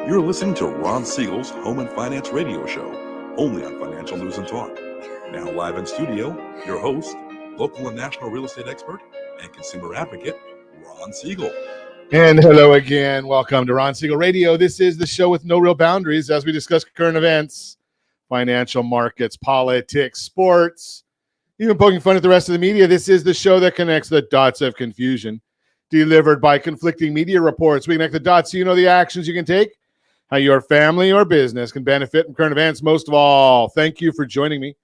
You're listening to Ron Siegel's Home and Finance Radio Show, only on Financial News and Talk. Now live in studio, your host, local and national real estate expert and consumer advocate, Ron Siegel. And hello again. Welcome to Ron Siegel Radio. This is the show with no real boundaries as we discuss current events, financial markets, politics, sports, even poking fun at the rest of the media. This is the show that connects the dots of confusion, delivered by conflicting media reports. We connect the dots so you know the actions you can take, how your family or business can benefit from current events. Most of all, thank you for joining me.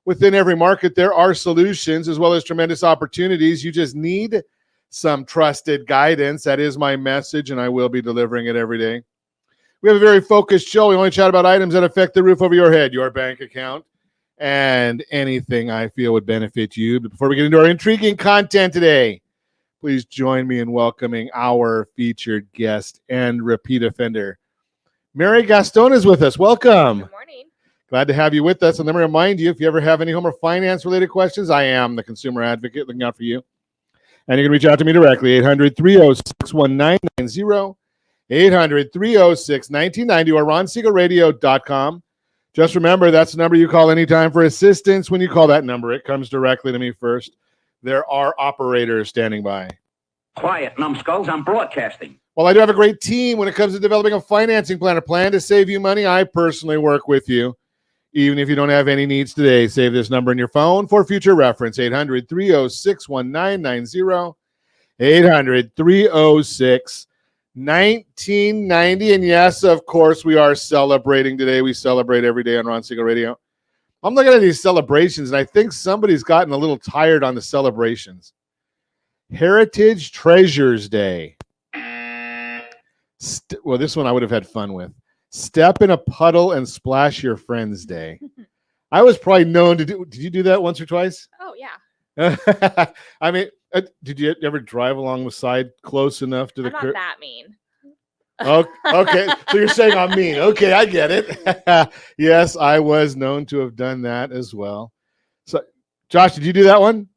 Within every market, there are solutions as well as tremendous opportunities. You just need some trusted guidance. That is my message, and I will be delivering it every day. We have a very focused show. We only chat about items that affect the roof over your head, your bank account, and anything I feel would benefit you. But before we get into our intriguing content today, please join me in welcoming our featured guest and repeat offender. Mary Gaston is with us. Welcome. Good morning. Glad to have you with us. And let me remind you, if you ever have any home or finance related questions, I am the consumer advocate looking out for you. And you can reach out to me directly, 800-306-1990, 800-306-1990, or ronsiegelradio.com. Just remember, that's the number you call anytime for assistance. When you call that number, it comes directly to me first. There are operators standing by. Quiet, numbskulls, I'm broadcasting. Well, I do have a great team when it comes to developing a financing plan, a plan to save you money. I personally work with you. Even if you don't have any needs today, save this number in your phone for future reference, 800-306-1990, 800-306-1990. And yes, of course, we are celebrating today. We celebrate every day on Ron Siegel Radio. I'm looking at these celebrations, and I think somebody's gotten a little tired on the celebrations. Heritage Treasures Day. Well, this one I would have had fun with. Step in a puddle and splash your friends day. I was probably known to do. Did you do that once or twice? Oh, yeah. I mean, did you ever drive along the side close enough to the I'm not that mean. Oh, okay. So you're saying I'm mean. Okay, I get it. Yes, I was known to have done that as well. So, Josh, did you do that one?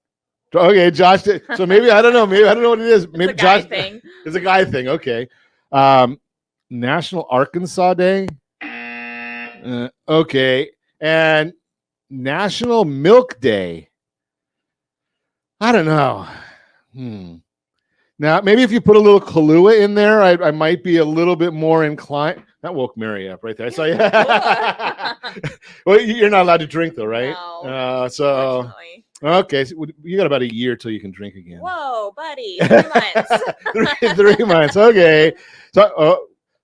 Okay, Josh. So maybe, I don't know. Maybe I don't know what it is. Maybe It's a guy Josh thing. It's a guy thing. Okay. National Arkansas Day. Okay. And National Milk Day. I don't know. Now, maybe if you put a little Kahlua in there, I might be a little bit more inclined. That woke Mary up right there. I saw you. Well, you're not allowed to drink, though, right? No, unfortunately. Okay. So you got about a year till you can drink again. Whoa, buddy. 3 months. 3 months. Okay.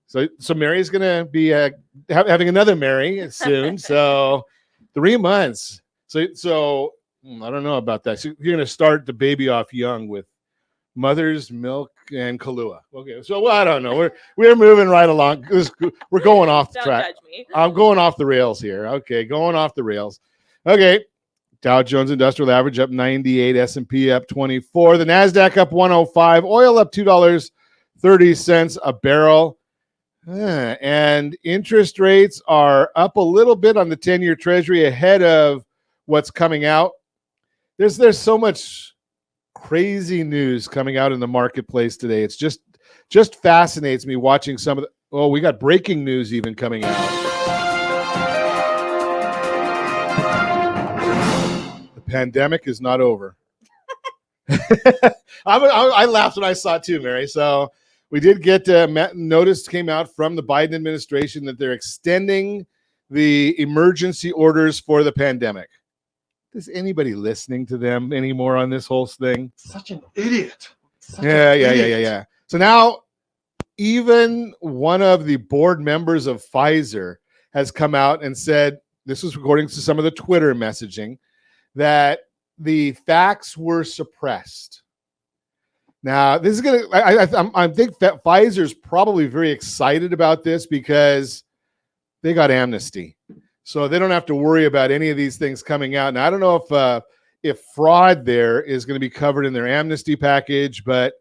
So Mary's going to be having another Mary soon. So 3 months. So I don't know about that. So you're going to start the baby off young with mother's milk and Kahlua. Okay. So I don't know. We're moving right along. We're going off the track. Don't judge me. I'm going off the rails here. Okay. Going off the rails. Okay. Dow Jones Industrial Average up 98, S&P up 24, the NASDAQ up 105, oil up $2.30 a barrel, and interest rates are up a little bit on the 10-year Treasury ahead of what's coming out. There's so much crazy news coming out in the marketplace today. It's just fascinates me watching some of the. Oh, we got breaking news even coming out. Pandemic is not over. I laughed when I saw it too, Mary. So we did get notice came out from the Biden administration that they're extending the emergency orders for the pandemic. Is anybody listening to them anymore on this whole thing? Such an idiot. Yeah. So now even one of the board members of Pfizer has come out and said, this is according to some of the Twitter messaging, that the facts were suppressed. Now, this is going to, I think that Pfizer's probably very excited about this because they got amnesty. So they don't have to worry about any of these things coming out. Now, I don't know if fraud there is going to be covered in their amnesty package, but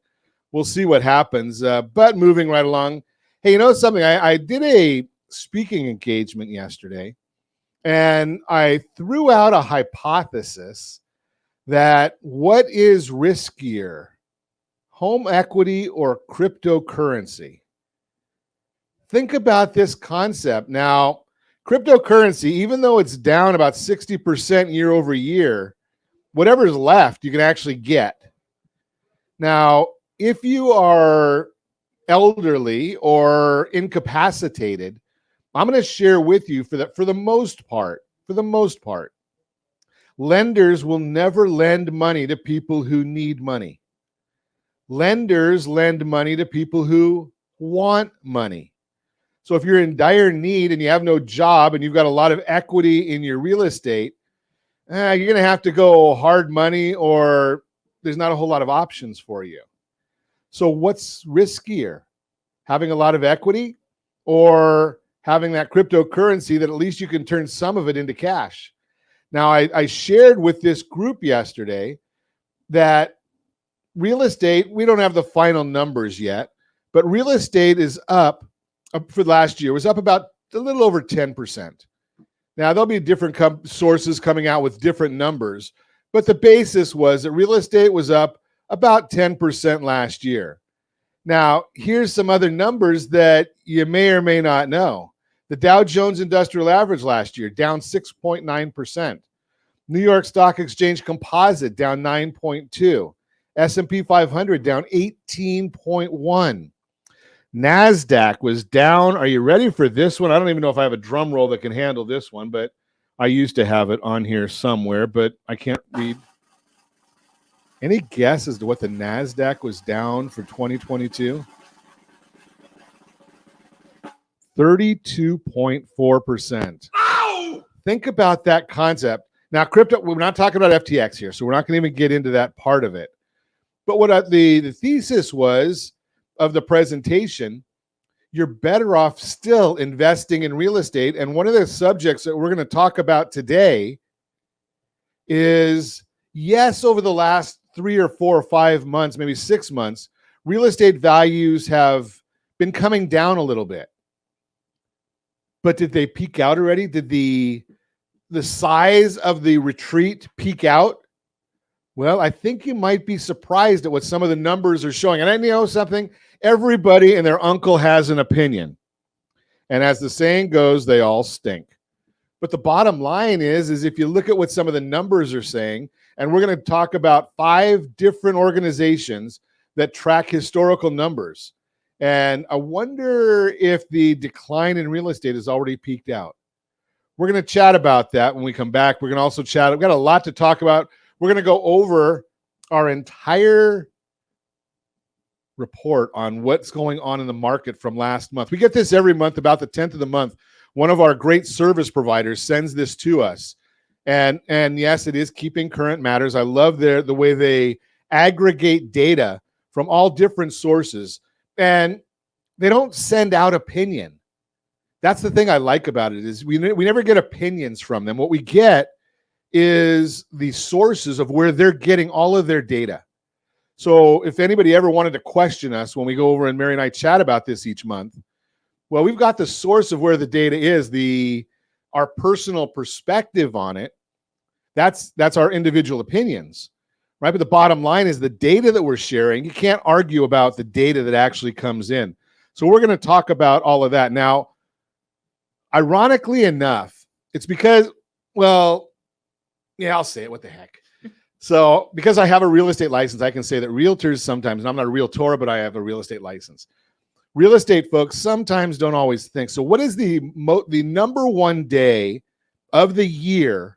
we'll see what happens. But moving right along. Hey, you know something? I did a speaking engagement yesterday. And I threw out a hypothesis that what is riskier, home equity or cryptocurrency? think about this concept. Now, cryptocurrency, even though it's down about 60% year over year, whatever is left, you can actually get. Now, if you are elderly or incapacitated, I'm going to share with you for the most part, lenders will never lend money to people who need money. Lenders lend money to people who want money. So if you're in dire need and you have no job and you've got a lot of equity in your real estate, you're going to have to go hard money, or there's not a whole lot of options for you. So what's riskier? Having a lot of equity or having that cryptocurrency that at least you can turn some of it into cash? Now, I shared with this group yesterday that real estate, we don't have the final numbers yet, but real estate is up for last year, was up about a little over 10%. Now, there'll be different sources coming out with different numbers, but the basis was that real estate was up about 10% last year. Now, here's some other numbers that you may or may not know. The Dow Jones Industrial Average last year, down 6.9%. New York Stock Exchange Composite, down 9.2%. S&P 500, down 18.1%. NASDAQ was down. Are you ready for this one? I don't even know if I have a drum roll that can handle this one, but I used to have it on here somewhere, but I can't read. Any guess as to what the NASDAQ was down for 2022? 32.4%. Ow! Think about that concept. Now, crypto, we're not talking about FTX here, so we're not going to even get into that part of it. But what the thesis was of the presentation, you're better off still investing in real estate. And one of the subjects that we're going to talk about today is, yes, over the last 3 or 4 or 5 months, maybe 6 months, real estate values have been coming down a little bit. But did they peak out already? Did the size of the retreat peak out? Well, I think you might be surprised at what some of the numbers are showing. And I know something, everybody and their uncle has an opinion. And as the saying goes, they all stink. But the bottom line is if you look at what some of the numbers are saying, and we're going to talk about 5 different organizations that track historical numbers. And I wonder if the decline in real estate has already peaked out. We're going to chat about that when we come back. We're going to also chat. We've got a lot to talk about. We're going to go over our entire report on what's going on in the market from last month. We get this every month, about the 10th of the month. One of our great service providers sends this to us. And yes, it is Keeping Current Matters. I love the way they aggregate data from all different sources. And they don't send out opinion. That's the thing I like about it, is we never get opinions from them. What we get is the sources of where they're getting all of their data. So if anybody ever wanted to question us when we go over and Mary and I chat about this each month, well, we've got the source of where the data is, our personal perspective on it. That's our individual opinions, right? But the bottom line is the data that we're sharing. You can't argue about the data that actually comes in. So we're going to talk about all of that. Now, ironically enough, it's because, well, yeah, I'll say it. What the heck? So because I have a real estate license, I can say that realtors sometimes, and I'm not a realtor, but I have a real estate license. Real estate folks sometimes don't always think. So what is the number one day of the year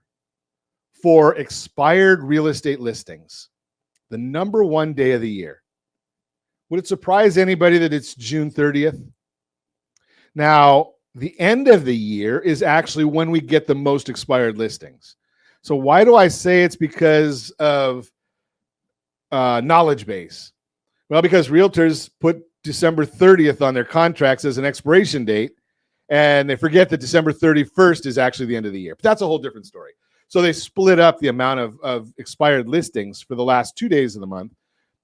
for expired real estate listings? The number one day of the year. Would it surprise anybody that it's June 30th? Now, the end of the year is actually when we get the most expired listings. So why do I say it's because of knowledge base? Well, because realtors put December 30th on their contracts as an expiration date, and they forget that December 31st is actually the end of the year. But that's a whole different story. So they split up the amount of expired listings for the last 2 days of the month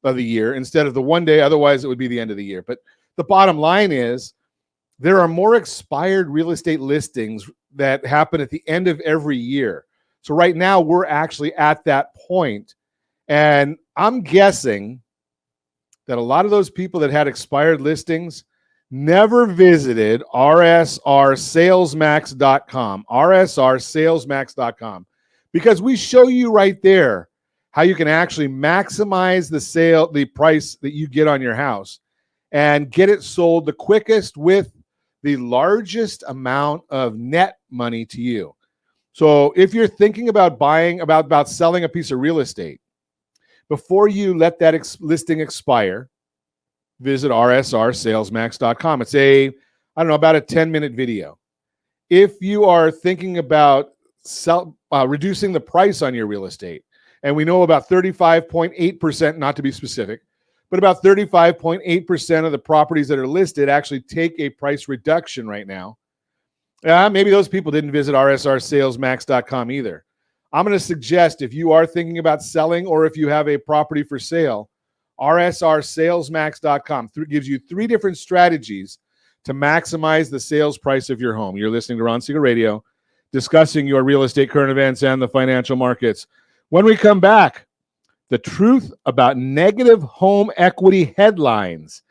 of the year instead of the one day. Otherwise, it would be the end of the year. But the bottom line is there are more expired real estate listings that happen at the end of every year. So right now, we're actually at that point. And I'm guessing that a lot of those people that had expired listings, never visited rsrsalesmax.com, rsrsalesmax.com, because we show you right there how you can actually maximize the price that you get on your house and get it sold the quickest with the largest amount of net money to you. So if you're thinking about about selling a piece of real estate, before you let that listing expire, visit rsrsalesmax.com. It's about a 10-minute video. If you are thinking about reducing the price on your real estate, and we know about 35.8%, not to be specific, but about 35.8% of the properties that are listed actually take a price reduction right now. Maybe those people didn't visit rsrsalesmax.com either. I'm going to suggest, if you are thinking about selling or if you have a property for sale, rsrsalesmax.com gives you 3 different strategies to maximize the sales price of your home. You're listening to Ron Siegel Radio, discussing your real estate current events and the financial markets. When we come back, the truth about negative home equity headlines.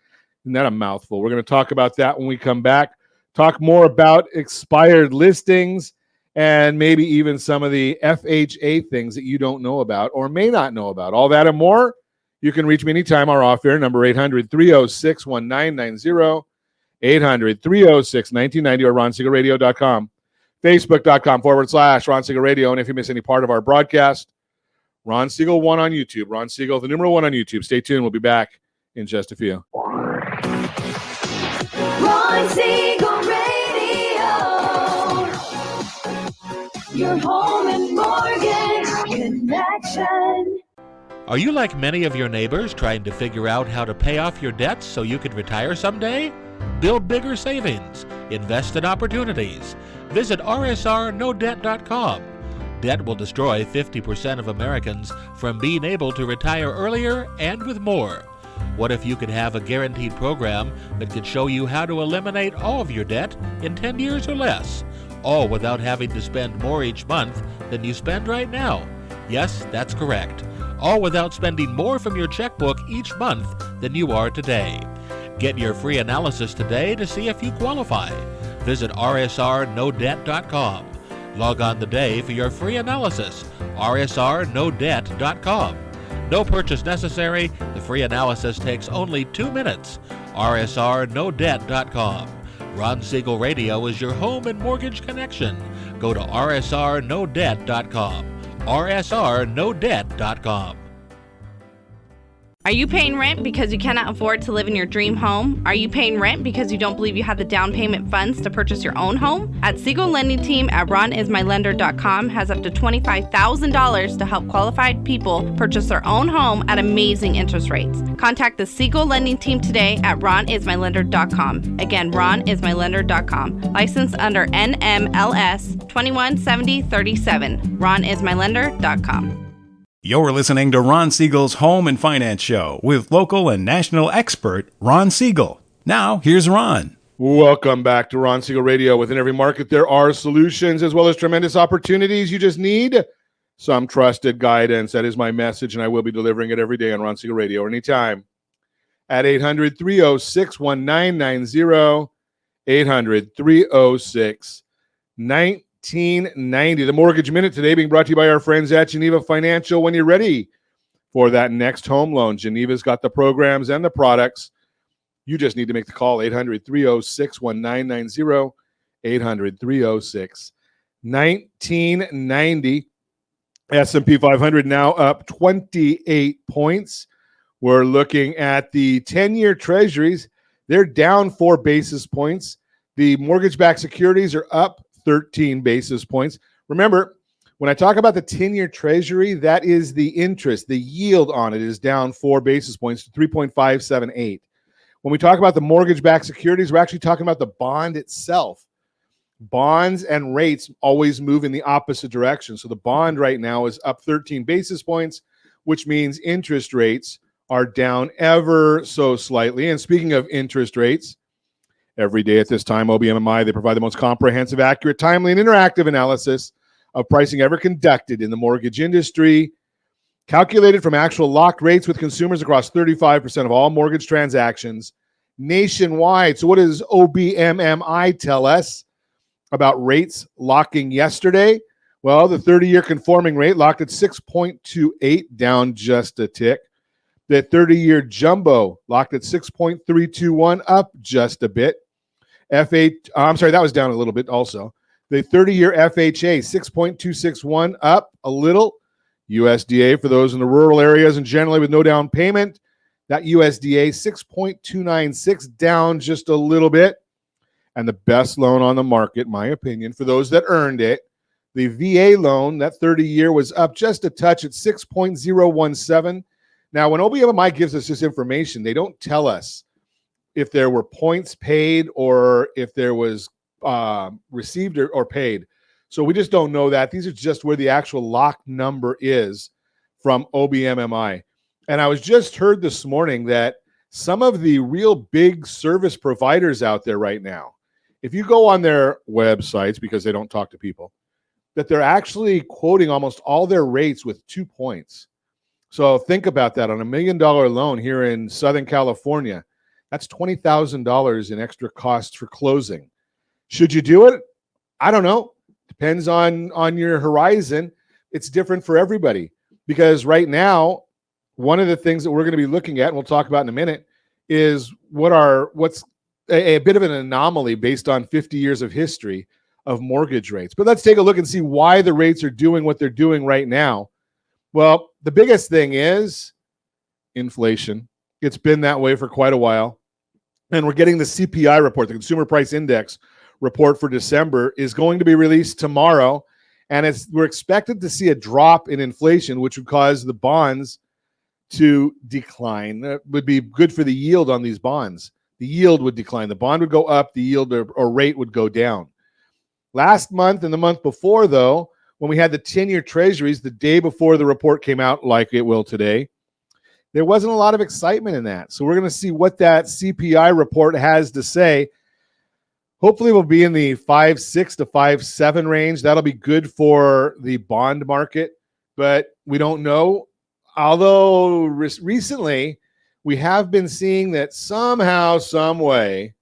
Isn't that a mouthful? We're going to talk about that when we come back. Talk more about expired listings and maybe even some of the FHA things that you don't know about or may not know about. All that and more. You can reach me anytime. Our off-air number, 800-306-1990, 800-306-1990, or ronsiegelradio.com, facebook.com/Ron Siegel Radio. And if you miss any part of our broadcast, Ron Siegel 1 on YouTube. Ron Siegel, the numeral 1 on YouTube. Stay tuned. We'll be back in just a few. Ron Siegel Radio, your home and mortgage connection. Are you like many of your neighbors trying to figure out how to pay off your debts so you can retire someday? Build bigger savings. Invest in opportunities. Visit rsrnodebt.com. Debt will destroy 50% of Americans from being able to retire earlier and with more. What if you could have a guaranteed program that could show you how to eliminate all of your debt in 10 years or less, all without having to spend more each month than you spend right now? Yes, that's correct. All without spending more from your checkbook each month than you are today. Get your free analysis today to see if you qualify. Visit rsrnodebt.com. Log on today for your free analysis, rsrnodebt.com. No purchase necessary. The free analysis takes only 2 minutes. rsrnodebt.com. Ron Siegel Radio is your home and mortgage connection. Go to rsrnodebt.com. rsrnodebt.com. Are you paying rent because you cannot afford to live in your dream home? Are you paying rent because you don't believe you have the down payment funds to purchase your own home? At Siegel Lending Team at ronismylender.com has up to $25,000 to help qualified people purchase their own home at amazing interest rates. Contact the Siegel Lending Team today at ronismylender.com. Again, ronismylender.com. Licensed under NMLS 217037. ronismylender.com. You're listening to Ron Siegel's Home and Finance Show with local and national expert Ron Siegel. Now, here's Ron. Welcome back to Ron Siegel Radio. Within every market, there are solutions as well as tremendous opportunities. You just need some trusted guidance. That is my message, and I will be delivering it every day on Ron Siegel Radio anytime at 800-306-1990, 800-306-1990. 1990. The Mortgage Minute today being brought to you by our friends at Geneva Financial. When you're ready for that next home loan, Geneva's got the programs and the products. You just need to make the call, 800-306-1990, 800-306-1990. S&P 500 now up 28 points. We're looking at the 10-year treasuries. They're down 4 basis points. The mortgage-backed securities are up 13 basis points. Remember, when I talk about the 10-year treasury, that is the interest. The yield on it is down 4 basis points to 3.578. When we talk about the mortgage-backed securities, we're actually talking about the bond itself. Bonds and rates always move in the opposite direction. So the bond right now is up 13 basis points, which means interest rates are down ever so slightly. And speaking of interest rates, every day at this time, OBMMI, they provide the most comprehensive, accurate, timely, and interactive analysis of pricing ever conducted in the mortgage industry, calculated from actual locked rates with consumers across 35% of all mortgage transactions nationwide. So what does OBMMI tell us about rates locking yesterday? Well, the 30-year conforming rate locked at 6.28, down just a tick. The 30-year jumbo locked at 6.321, up just a bit. That was down a little bit also. The 30-year FHA, 6.261, up a little. USDA, for those in the rural areas and generally with no down payment, that USDA, 6.296, down just a little bit. And the best loan on the market, my opinion, for those that earned it, the VA loan, that 30-year was up just a touch at 6.017. Now, when OBMI gives us this information, they don't tell us if there were points paid or if there was received or paid. So we just don't know that. These are just where the actual lock number is from OBMMI. And I was just heard this morning that some of the real big service providers out there right now, if you go on their websites, because they don't talk to people, that they're actually quoting almost all their rates with 2 points. So think about that. On $1 million loan here in Southern California, that's $20,000 in extra costs for closing. Should you do it? I don't know. Depends on your horizon. It's different for everybody, because right now, one of the things that we're going to be looking at, and we'll talk about in a minute, is what's a bit of an anomaly based on 50 years of history of mortgage rates. But let's take a look and see why the rates are doing what they're doing right now. Well, the biggest thing is inflation. It's been that way for quite a while. And we're getting the CPI report, the Consumer Price Index report for December, is going to be released tomorrow. And we're expected to see a drop in inflation, which would cause the bonds to decline. That would be good for the yield on these bonds. The yield would decline. The bond would go up. The yield or rate would go down. Last month and the month before, though, when we had the 10-year treasuries the day before the report came out, like it will today, there wasn't a lot of excitement in that. So we're going to see what that CPI report has to say. Hopefully we'll be in the 5.6 to 5.7 range. That'll be good for the bond market, but we don't know. Although recently we have been seeing that somehow, some way,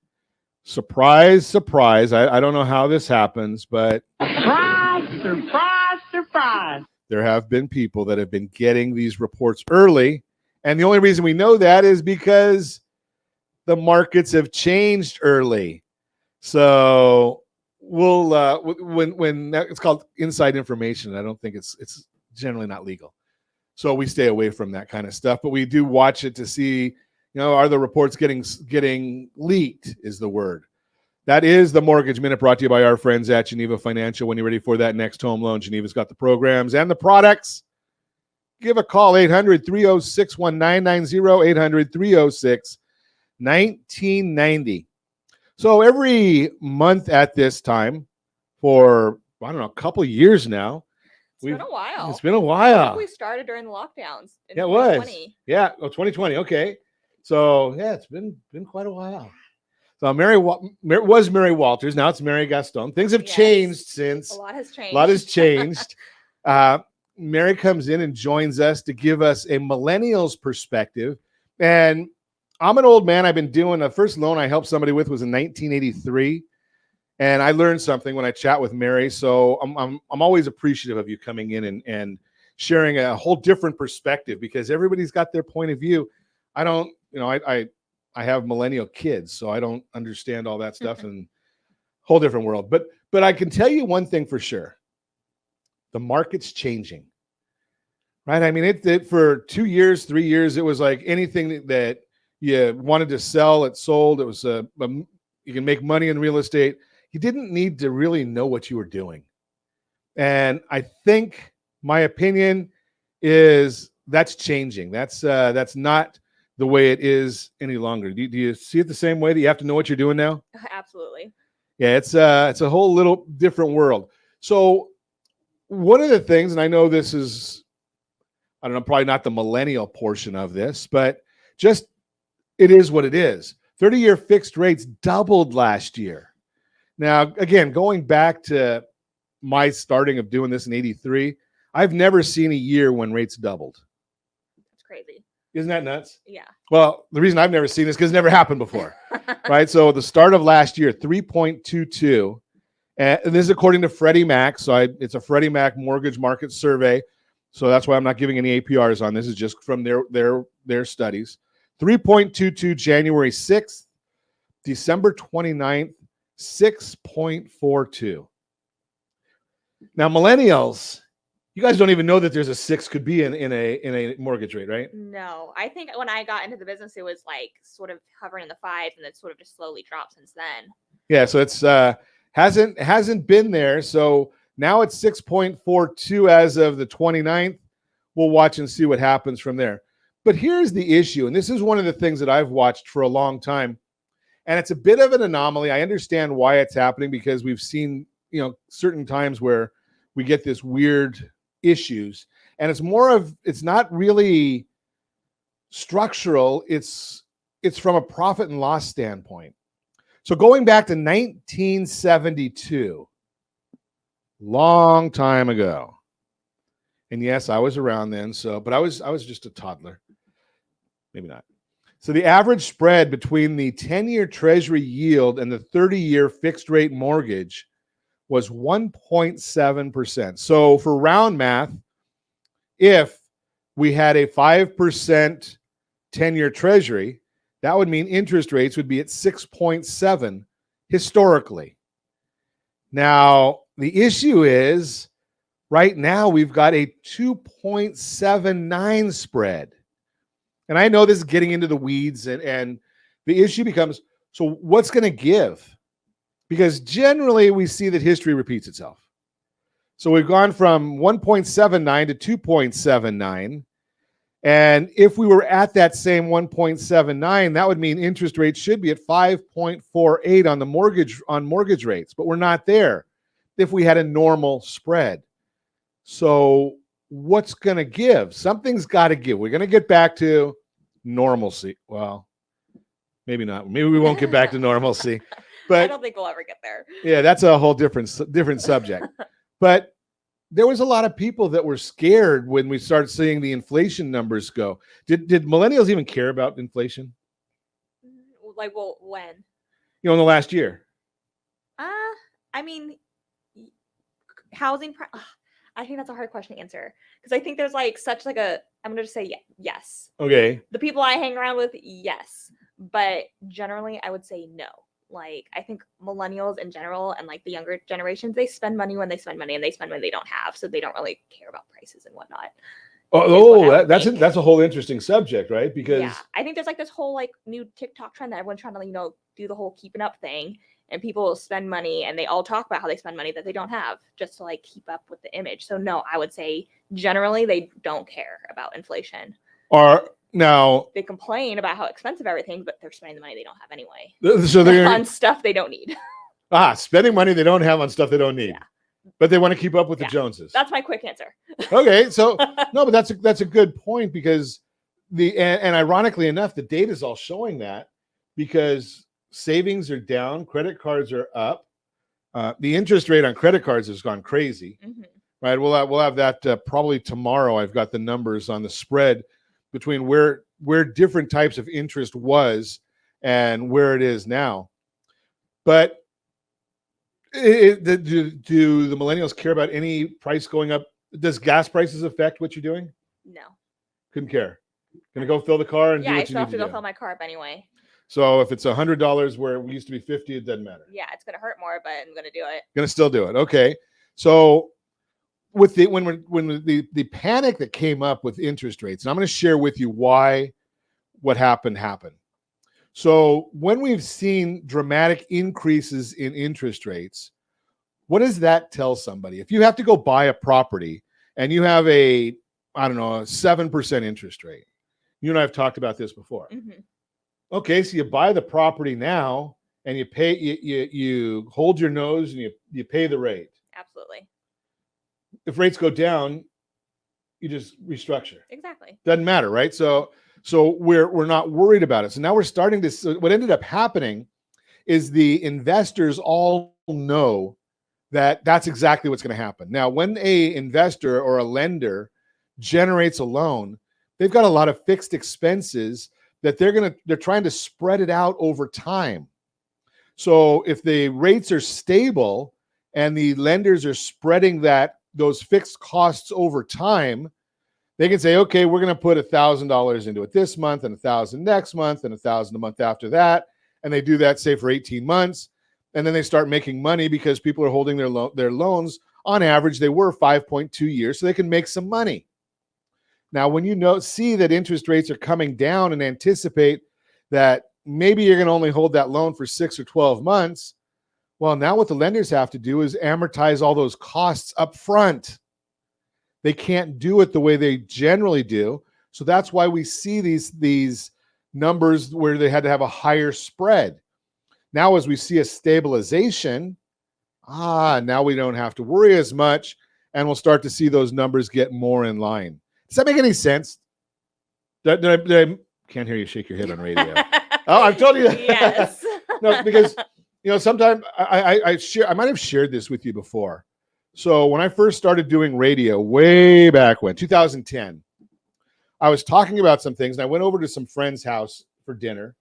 surprise, surprise, I don't know how this happens, but surprise, there have been people that have been getting these reports early. And the only reason we know that is because the markets have changed early. So we'll when it's called inside information, I don't think it's generally not legal. So we stay away from that kind of stuff, but we do watch it to see, are the reports getting leaked is the word. That is the Mortgage Minute, brought to you by our friends at Geneva Financial. When you're ready for that next home loan, Geneva's got the programs and the products. Give a call, 800-306-1990, 800-306-1990. So every month at this time for, a couple of years now. It's been a while. It's been a while. I think we started during the lockdowns in 2020. Yeah, 2020. Okay. So, yeah, it's been quite a while. So Mary Walters. Now it's Mary Gaston. Things have changed since. A lot has changed. A lot has changed. Mary comes in and joins us to give us a millennial's perspective. And I'm an old man. I've been doing the first loan I helped somebody with was in 1983. And I learned something when I chat with Mary. So I'm always appreciative of you coming in and sharing a whole different perspective, because everybody's got their point of view. I don't, I have millennial kids, so I don't understand all that stuff and whole different world. But I can tell you one thing for sure. The market's changing, right? I mean, it for 2 years, 3 years, it was like anything that you wanted to sell, it sold. It was you can make money in real estate. You didn't need to really know what you were doing. And I think my opinion is that's changing. That's not the way it is any longer. Do you see it the same way, that you have to know what you're doing now? Absolutely. Yeah, it's a whole little different world. So one of the things, and I know this is, I don't know, probably not the millennial portion of this, but just it is what it is. 30-year fixed rates doubled last year. Now, again, going back to my starting of doing this in 83, I've never seen a year when rates doubled. It's crazy. Isn't that nuts? Yeah. Well, the reason I've never seen this because it's never happened before, right? So the start of last year, 3.22. And this is according to Freddie Mac. So it's a Freddie Mac mortgage market survey. So that's why I'm not giving any APRs on this. It's just from their studies. 3.22 January 6th, December 29th, 6.42. Now, millennials, you guys don't even know that there's a 6 could be in a mortgage rate, right? No, I think when I got into the business, it was like sort of hovering in the 5s, and it's sort of just slowly dropped since then. Yeah, so it's hasn't been there. So now it's 6.42 as of the 29th. We'll watch and see what happens from there. But here's the issue, and this is one of the things that I've watched for a long time, and it's a bit of an anomaly. I understand why it's happening because we've seen, certain times where we get this weird issues, and it's not really structural. It's from a profit and loss standpoint. So going back to 1972, long time ago, and yes, I was around then. But I was just a toddler, maybe not. So the average spread between the 10-year Treasury yield and the 30-year fixed rate mortgage was 1.7%. So for round math, if we had a 5% 10-year Treasury, that would mean interest rates would be at 6.7 historically. Now, the issue is right now we've got a 2.79 spread. And I know this is getting into the weeds, and the issue becomes, so what's going to give? Because generally we see that history repeats itself. So we've gone from 1.79 to 2.79. And if we were at that same 1.79, that would mean interest rates should be at 5.48 on mortgage rates, but we're not there if we had a normal spread. So what's going to give? Something's got to give. We're going to get back to normalcy. Well, maybe not. Maybe we won't get back to normalcy. But I don't think we'll ever get there. Yeah, that's a whole different subject. But there was a lot of people that were scared when we started seeing the inflation numbers go. Did millennials even care about inflation? Like, well, when? In the last year. I mean, housing. I think that's a hard question to answer because I think there's such a. I'm gonna just say yes. Okay. The people I hang around with, yes, but generally, I would say no. I think millennials in general and the younger generations, they spend money when they spend money, and they spend money they don't have, so they don't really care about prices and whatnot. That's a whole interesting subject, right? Because I think there's this whole new TikTok trend that everyone's trying to do the whole keeping up thing, and people spend money and they all talk about how they spend money that they don't have just to keep up with the image. So no, I would say generally they don't care about inflation. Now they complain about how expensive everything, but they're spending the money they don't have anyway. So they're on stuff they don't need. Spending money they don't have on stuff they don't need. Yeah. But they want to keep up with the Joneses. That's my quick answer. Okay, so no, but that's a good point because and ironically enough, the data is all showing that because savings are down, credit cards are up. The interest rate on credit cards has gone crazy. Mm-hmm. Right? We'll have that probably tomorrow. I've got the numbers on the spread between where different types of interest was and where it is now. But do the millennials care about any price going up? Does gas prices affect what you're doing? No. Couldn't care. Gonna go fill the car and do what I still have to go do. fill my car up anyway. So if it's $100 where it used to be $50, it doesn't matter. Yeah, it's gonna hurt more, but I'm gonna do it. Gonna still do it. Okay. So with when the panic that came up with interest rates, and I'm going to share with you why what happened. So when we've seen dramatic increases in interest rates, what does that tell somebody? If you have to go buy a property and you have a 7% interest rate, you and I have talked about this before. Mm-hmm. Okay, so you buy the property now and you pay, you hold your nose and you pay the rate. Absolutely. If rates go down, you just restructure. Exactly. Doesn't matter, right? So we're not worried about it. So now we're starting to. So what ended up happening is the investors all know that that's exactly what's going to happen. Now, when a investor or a lender generates a loan, they've got a lot of fixed expenses that they're trying to spread it out over time. So if the rates are stable and the lenders are spreading those fixed costs over time, they can say, okay, we're going to put $1,000 into it this month and $1,000 next month and $1,000 a month after that. And they do that, say, for 18 months. And then they start making money because people are holding their loans. On average, they were 5.2 years, so they can make some money. Now, when you see that interest rates are coming down and anticipate that maybe you're going to only hold that loan for 6 or 12 months, well, now what the lenders have to do is amortize all those costs up front. They can't do it the way they generally do. So that's why we see these numbers where they had to have a higher spread. Now, as we see a stabilization, now we don't have to worry as much, and we'll start to see those numbers get more in line. Does that make any sense? I can't hear you shake your head on radio. Oh, I've told you that. Yes. No, because sometimes I might have shared this with you before. So when I first started doing radio way back when, 2010, I was talking about some things, and I went over to some friend's house for dinner,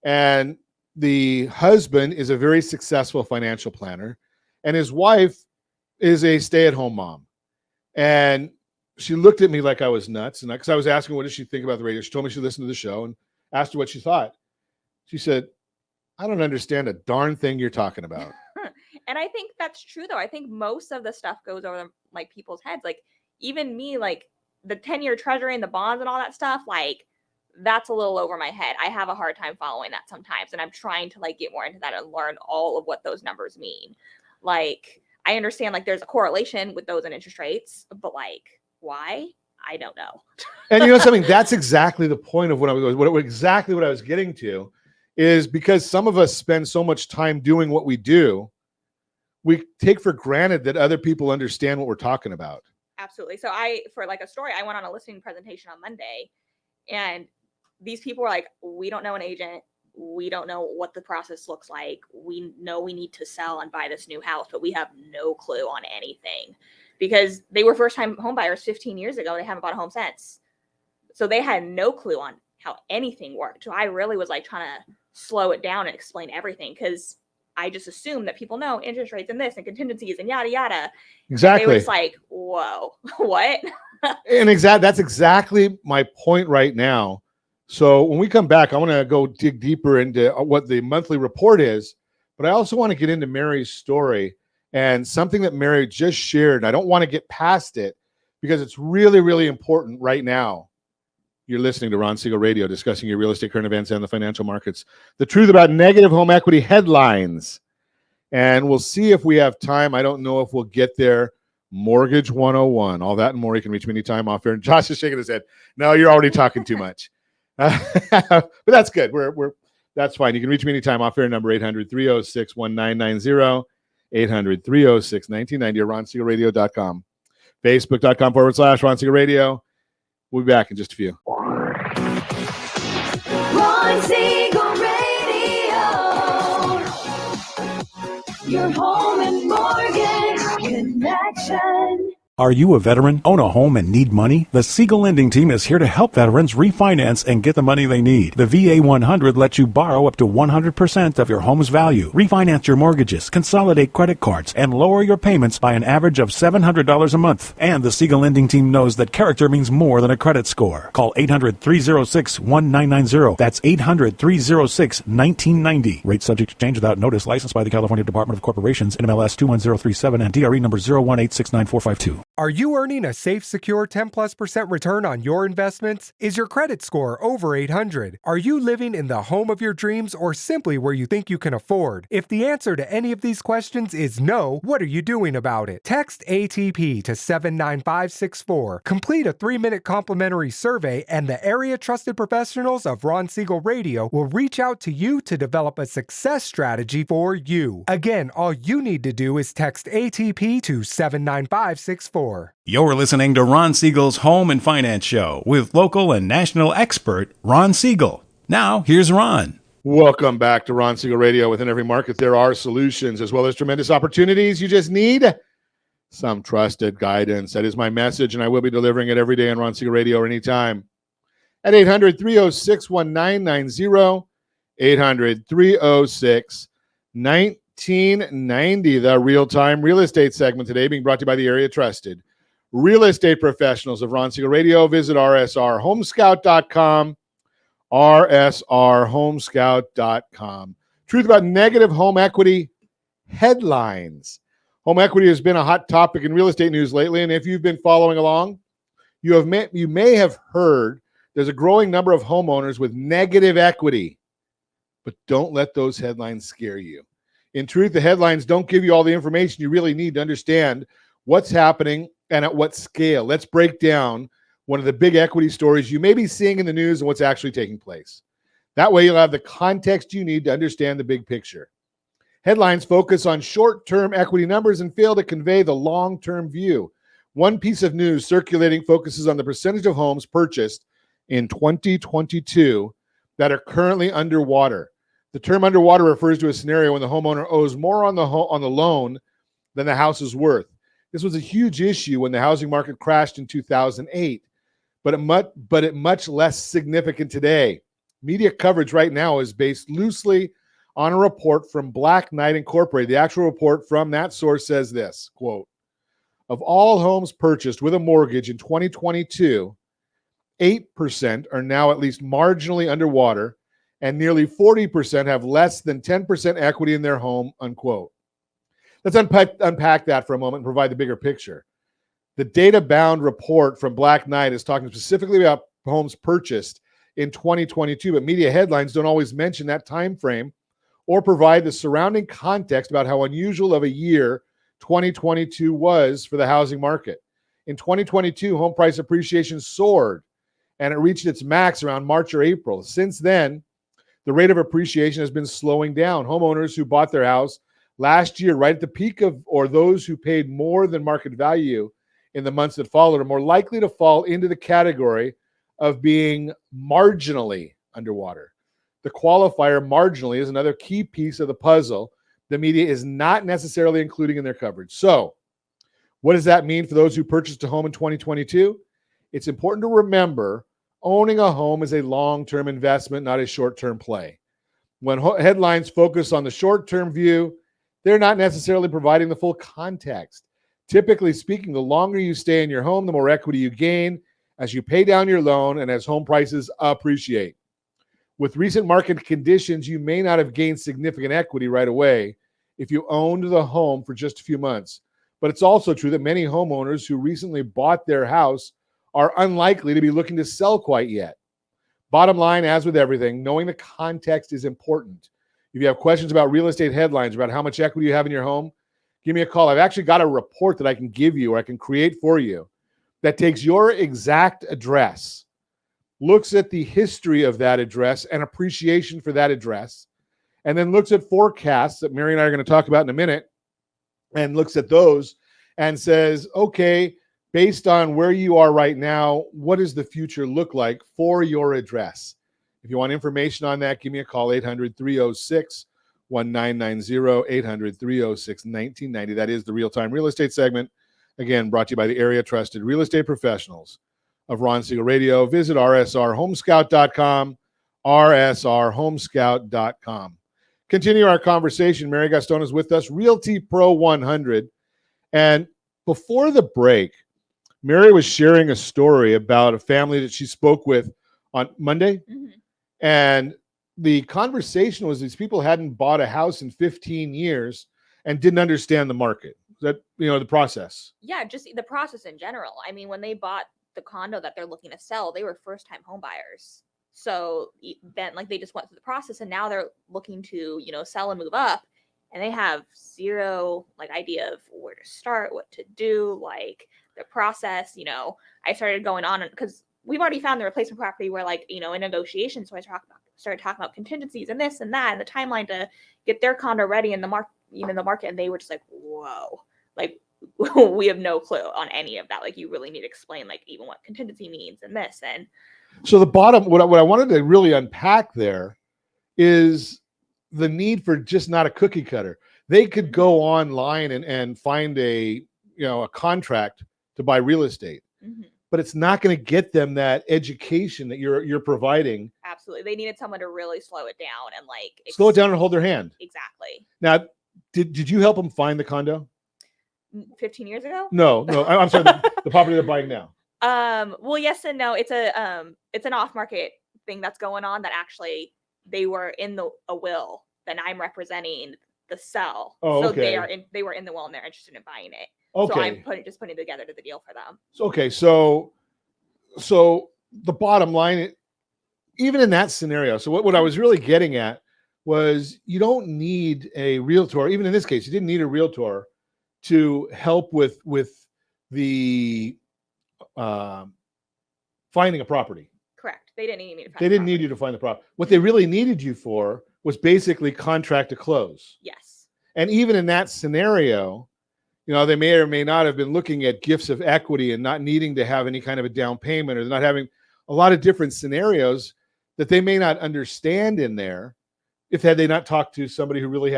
and the husband is a very successful financial planner, and his wife is a stay-at-home mom. And she looked at me like I was nuts, and because I was asking, what does she think about the radio? She told me she listened to the show and asked her what she thought. She said, I don't understand a darn thing you're talking about. And I think that's true, though. I think most of the stuff goes over like people's heads. Like even me, like the 10-year treasury and the bonds and all that stuff, like that's a little over my head. I have a hard time following that sometimes. And I'm trying to like get more into that and learn all of what those numbers mean. Like I understand like there's a correlation with those and interest rates, but like why? I don't know. And something, that's exactly the point of what I was getting to, is because some of us spend so much time doing what we do, we take for granted that other people understand what we're talking about. Absolutely. So for like a story, I went on a listing presentation on Monday, and these people were like, we don't know an agent. We don't know what the process looks like. We know we need to sell and buy this new house, but we have no clue on anything, because they were first-time home buyers 15 years ago. They haven't bought a home since. So they had no clue on how anything worked. So I really was like trying to slow it down and explain everything, because I just assumed that people know interest rates and this and contingencies and yada, yada. Exactly. And they were just like, whoa, what? And that's exactly my point right now. So when we come back, I want to go dig deeper into what the monthly report is, but I also want to get into Mary's story and something that Mary just shared. I don't want to get past it because it's really, really important right now. You're listening to Ron Siegel Radio, discussing your real estate current events and the financial markets. The truth about negative home equity headlines. And we'll see if we have time. I don't know if we'll get there. Mortgage 101. All that and more. You can reach me anytime off air. And Josh is shaking his head. No, you're already talking too much. But that's good. That's fine. You can reach me anytime off air. Number 800-306-1990. 800-306-1990 or RonSiegelRadio.com. Facebook.com/Ron Siegel Radio. We'll be back in just a few. Ron Siegel Radio. Your home and mortgage connection. Are you a veteran, own a home, and need money? The Siegel Lending Team is here to help veterans refinance and get the money they need. The VA 100 lets you borrow up to 100% of your home's value, refinance your mortgages, consolidate credit cards, and lower your payments by an average of $700 a month. And the Siegel Lending Team knows that character means more than a credit score. Call 800-306-1990. That's 800-306-1990. Rate subject to change without notice. Licensed by the California Department of Corporations, NMLS 21037, and DRE number 018694452. Are you earning a safe, secure 10+% return on your investments? Is your credit score over 800? Are you living in the home of your dreams or simply where you think you can afford? If the answer to any of these questions is no, what are you doing about it? Text ATP to 79564. Complete a 3-minute complimentary survey, and the area trusted professionals of Ron Siegel Radio will reach out to you to develop a success strategy for you. Again, all you need to do is text ATP to 79564. You're listening to Ron Siegel's Home and Finance Show with local and national expert Ron Siegel. Now, here's Ron. Welcome back to Ron Siegel Radio. Within every market, there are solutions as well as tremendous opportunities. You just need some trusted guidance. That is my message, and I will be delivering it every day on Ron Siegel Radio or anytime. at 800-306-1990, 800-306-1990. The real-time real estate segment today being brought to you by the area trusted real estate professionals of Ron Siegel Radio. Visit rsrhomescout.com, rsrhomescout.com. Truth about negative home equity headlines. Home equity has been a hot topic in real estate news lately, and if you've been following along, you may have heard there's a growing number of homeowners with negative equity. But don't let those headlines scare you. In truth, the headlines don't give you all the information you really need to understand what's happening and at what scale. Let's break down one of the big equity stories you may be seeing in the news and what's actually taking place. That way, you'll have the context you need to understand the big picture. Headlines focus on short-term equity numbers and fail to convey the long-term view. One piece of news circulating focuses on the percentage of homes purchased in 2022 that are currently underwater. The term underwater refers to a scenario when the homeowner owes more on the loan than the house is worth. This was a huge issue when the housing market crashed in 2008, but it much less significant today. Media coverage right now is based loosely on a report from Black Knight Incorporated. The actual report from that source says this, quote, of all homes purchased with a mortgage in 2022, 8% are now at least marginally underwater, and nearly 40% have less than 10% equity in their home, unquote. Let's unpack that for a moment and provide the bigger picture. The data-bound report from Black Knight is talking specifically about homes purchased in 2022, but media headlines don't always mention that time frame or provide the surrounding context about how unusual of a year 2022 was for the housing market. In 2022, home price appreciation soared, and it reached its max around March or April. Since then, the rate of appreciation has been slowing down. Homeowners who bought their house last year, right at the peak of, or those who paid more than market value in the months that followed, are more likely to fall into the category of being marginally underwater. The qualifier marginally is another key piece of the puzzle the media is not necessarily including in their coverage. So, what does that mean for those who purchased a home in 2022? It's important to remember owning a home is a long-term investment, not a short-term play. When headlines focus on the short-term view, they're not necessarily providing the full context. Typically speaking, the longer you stay in your home, the more equity you gain as you pay down your loan and as home prices appreciate. With recent market conditions, you may not have gained significant equity right away if you owned the home for just a few months. But it's also true that many homeowners who recently bought their house are unlikely to be looking to sell quite yet. Bottom line, as with everything, knowing the context is important. If you have questions about real estate headlines, about how much equity you have in your home, give me a call. I've actually got a report that I can give you or I can create for you that takes your exact address, looks at the history of that address and appreciation for that address, and then looks at forecasts that Mary and I are going to talk about in a minute, and looks at those and says, okay, based on where you are right now, what does the future look like for your address? If you want information on that, give me a call, 800-306-1990, 800-306-1990. That is the real-time real estate segment. Again, brought to you by the area trusted real estate professionals of Ron Siegel Radio. Visit rsrhomescout.com, rsrhomescout.com. Continue our conversation. Mary Gaston is with us, Realty Pro 100. And before the break, Mary was sharing a story about a family that she spoke with on Monday. Mm-hmm. And the conversation was these people hadn't bought a house in 15 years and didn't understand the market. That, the process. Yeah, just the process in general. I mean, when they bought the condo that they're looking to sell, they were first-time home buyers. So then, they just went through the process, and now they're looking to, sell and move up, and they have zero idea of where to start, what to do, the process. I started going on because we've already found the replacement property where in negotiations. So I started talking about contingencies and this and that and the timeline to get their condo ready in the market, and they were just like, whoa, we have no clue on any of that. You really need to explain even what contingency means and this. And so the bottom, what I wanted to really unpack there is the need for just not a cookie cutter. They could go online and find a contract to buy real estate. Mm-hmm. but it's not going to get them that education that you're providing. Absolutely. They needed someone to really slow it down and like Slow it down and hold their hand. Exactly. Now, did you help them find the condo? 15 years ago? No, I'm sorry, the property they're buying now. Well, yes and no. It's an off-market thing that's going on that actually they were in a will that I'm representing the sell. Oh, so okay. they were in the will and they're interested in buying it. Okay. So I'm putting together the deal for them. Okay, so the bottom line, even in that scenario, so what I was really getting at was you don't need a realtor. Even in this case, you didn't need a realtor to help with the finding a property. Correct. They didn't need me to find They didn't need you to find the property. What they really needed you for was basically contract to close. Yes. And even in that scenario, they may or may not have been looking at gifts of equity and not needing to have any kind of a down payment, or not having a lot of different scenarios that they may not understand in there had they not talked to somebody who really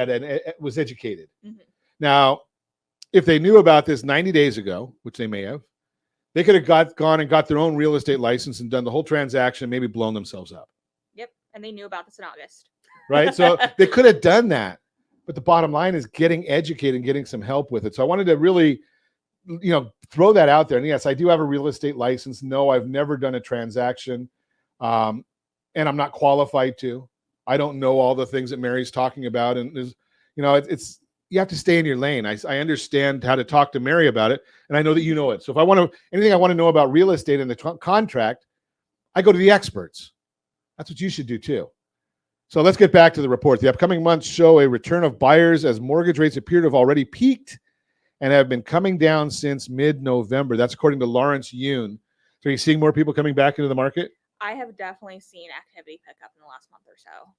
was educated. Mm-hmm. Now, if they knew about this 90 days ago, which they may have, they could have gone and got their own real estate license and done the whole transaction and maybe blown themselves up. Yep. And they knew about this in August. Right? So they could have done that. But the bottom line is getting educated and getting some help with it. So I wanted to really, throw that out there. And yes, I do have a real estate license. No, I've never done a transaction. And I'm not qualified to. I don't know all the things that Mary's talking about. And there's, it's you have to stay in your lane. I understand how to talk to Mary about it, and I know that you know it. So if anything I want to know about real estate and the contract, I go to the experts. That's what you should do too. So let's get back to the report. The upcoming months show a return of buyers as mortgage rates appear to have already peaked and have been coming down since mid-November. That's according to Lawrence Yoon. So are you seeing more people coming back into the market? I have definitely seen activity pick up in the last month or so.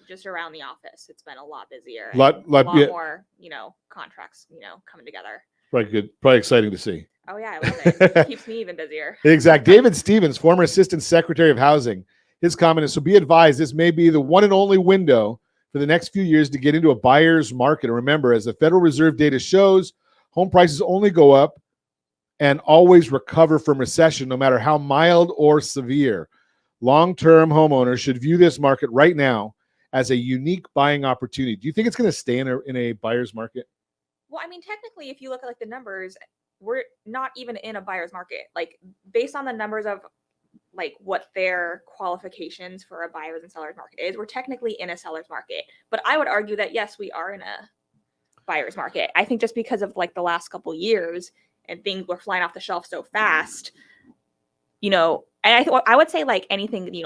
Just around the office, it's been a lot busier. Lot more, contracts, coming together. Probably good. Probably exciting to see. Oh yeah, I love it. It keeps me even busier. Exactly. David Stevens, former Assistant Secretary of Housing. His comment is, so be advised, this may be the one and only window for the next few years to get into a buyer's market. And remember, as the Federal Reserve data shows, home prices only go up and always recover from recession, no matter how mild or severe. Long-term homeowners should view this market right now as a unique buying opportunity. Do you think it's going to stay in a buyer's market? Well, I mean, technically, if you look at the numbers, we're not even in a buyer's market. Based on the numbers of what their qualifications for a buyer's and seller's market is, we're technically in a seller's market. But I would argue that yes, we are in a buyer's market. I think just because of the last couple years and things were flying off the shelf so fast, and I would say anything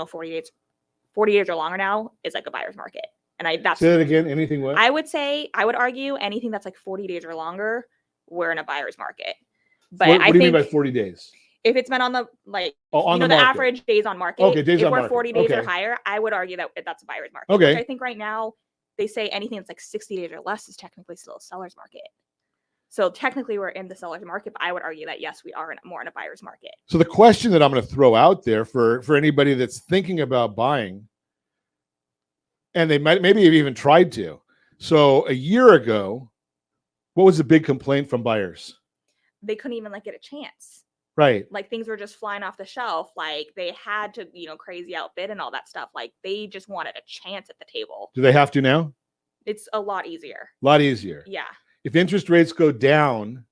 40 years or longer now is a buyer's market. And that's say that again. Anything what? I would argue anything that's 40 days or longer, we're in a buyer's market. But what do you mean by 40 days? If it's been on the the average days on market, okay, days if on we're market. 40 days okay. or higher, I would argue that that's a buyer's market. Okay. Which I think right now they say anything that's 60 days or less is technically still a seller's market. So technically we're in the seller's market, but I would argue that yes, we are more in a buyer's market. So the question that I'm going to throw out there for anybody that's thinking about buying, and they maybe have even tried to. So a year ago, what was the big complaint from buyers? They couldn't even get a chance. Right. Things were just flying off the shelf. They had to, crazy outbid and all that stuff. They just wanted a chance at the table. Do they have to now? It's a lot easier. A lot easier. Yeah. If interest rates go down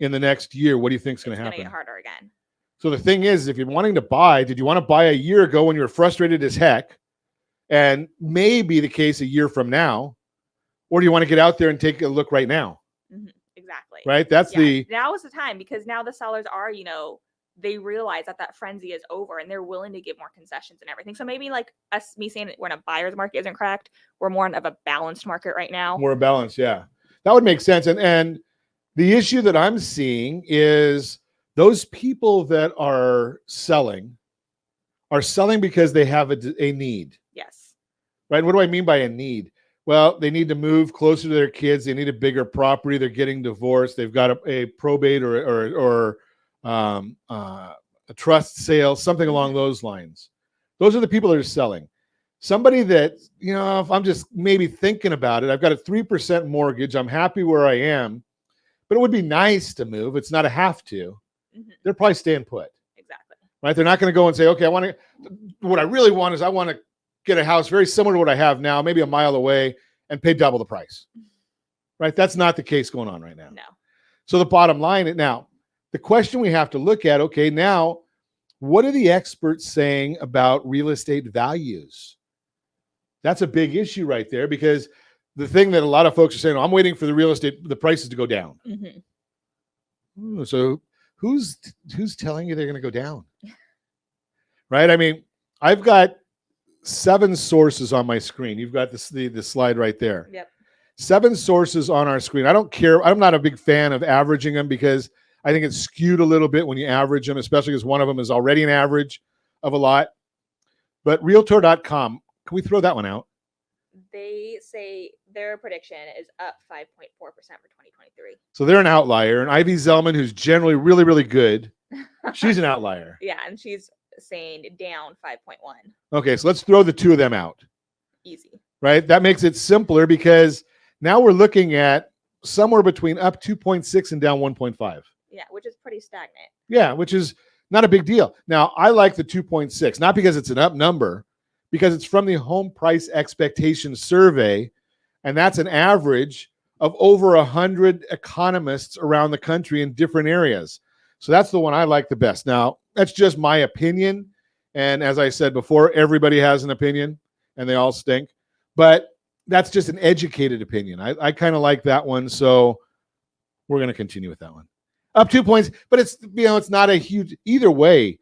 in the next year, what do you think is going to happen? It's going to get harder again. So the thing is, if you're wanting to buy, did you want to buy a year ago when you were frustrated as heck? And may be the case a year from now, or do you want to get out there and take a look right now? Mm-hmm. Exactly. Right. That's now is the time, because now the sellers are, they realize that frenzy is over and they're willing to give more concessions and everything. So maybe me saying that we're in a buyer's market isn't correct. We're more of a balanced market right now. More balanced. Yeah, that would make sense. And the issue that I'm seeing is those people that are selling because they have a need. Yes. Right. What do I mean by a need? Well, they need to move closer to their kids. They need a bigger property. They're getting divorced. They've got a probate or a trust sale, something along those lines. Those are the people that are selling. Somebody that, if I'm just maybe thinking about it, I've got a 3% mortgage. I'm happy where I am, but it would be nice to move. It's not a have to. Mm-hmm. They're probably staying put. right? They're not going to go and say, okay, what I really want is I want to get a house very similar to what I have now, maybe a mile away, and pay double the price, right? That's not the case going on right now. No. So the bottom line now, the question we have to look at, okay, now, what are the experts saying about real estate values? That's a big issue right there, because the thing that a lot of folks are saying, I'm waiting for the prices to go down. Mm-hmm. So who's telling you they're going to go down? Right? I mean, I've got 7 sources on my screen. You've got the slide right there. Yep. 7 sources on our screen. I don't care. I'm not a big fan of averaging them because I think it's skewed a little bit when you average them, especially because one of them is already an average of a lot. But Realtor.com, can we throw that one out? They say their prediction is up 5.4% for 2023. So they're an outlier. And Ivy Zellman, who's generally really, really good, she's an outlier. Yeah, and she's saying down 5.1. Okay, so let's throw the 2 of them out. Easy. Right? That makes it simpler because now we're looking at somewhere between up 2.6 and down 1.5. Yeah, which is pretty stagnant. Yeah, which is not a big deal. Now, I like the 2.6, not because it's an up number, because it's from the Home Price Expectation Survey, and that's an average of over 100 economists around the country in different areas. So that's the one I like the best. Now, that's just my opinion, and as I said before, everybody has an opinion, and they all stink, but that's just an educated opinion. I kind of like that one, so we're going to continue with that one. Up 2 points, but it's not a huge, either way,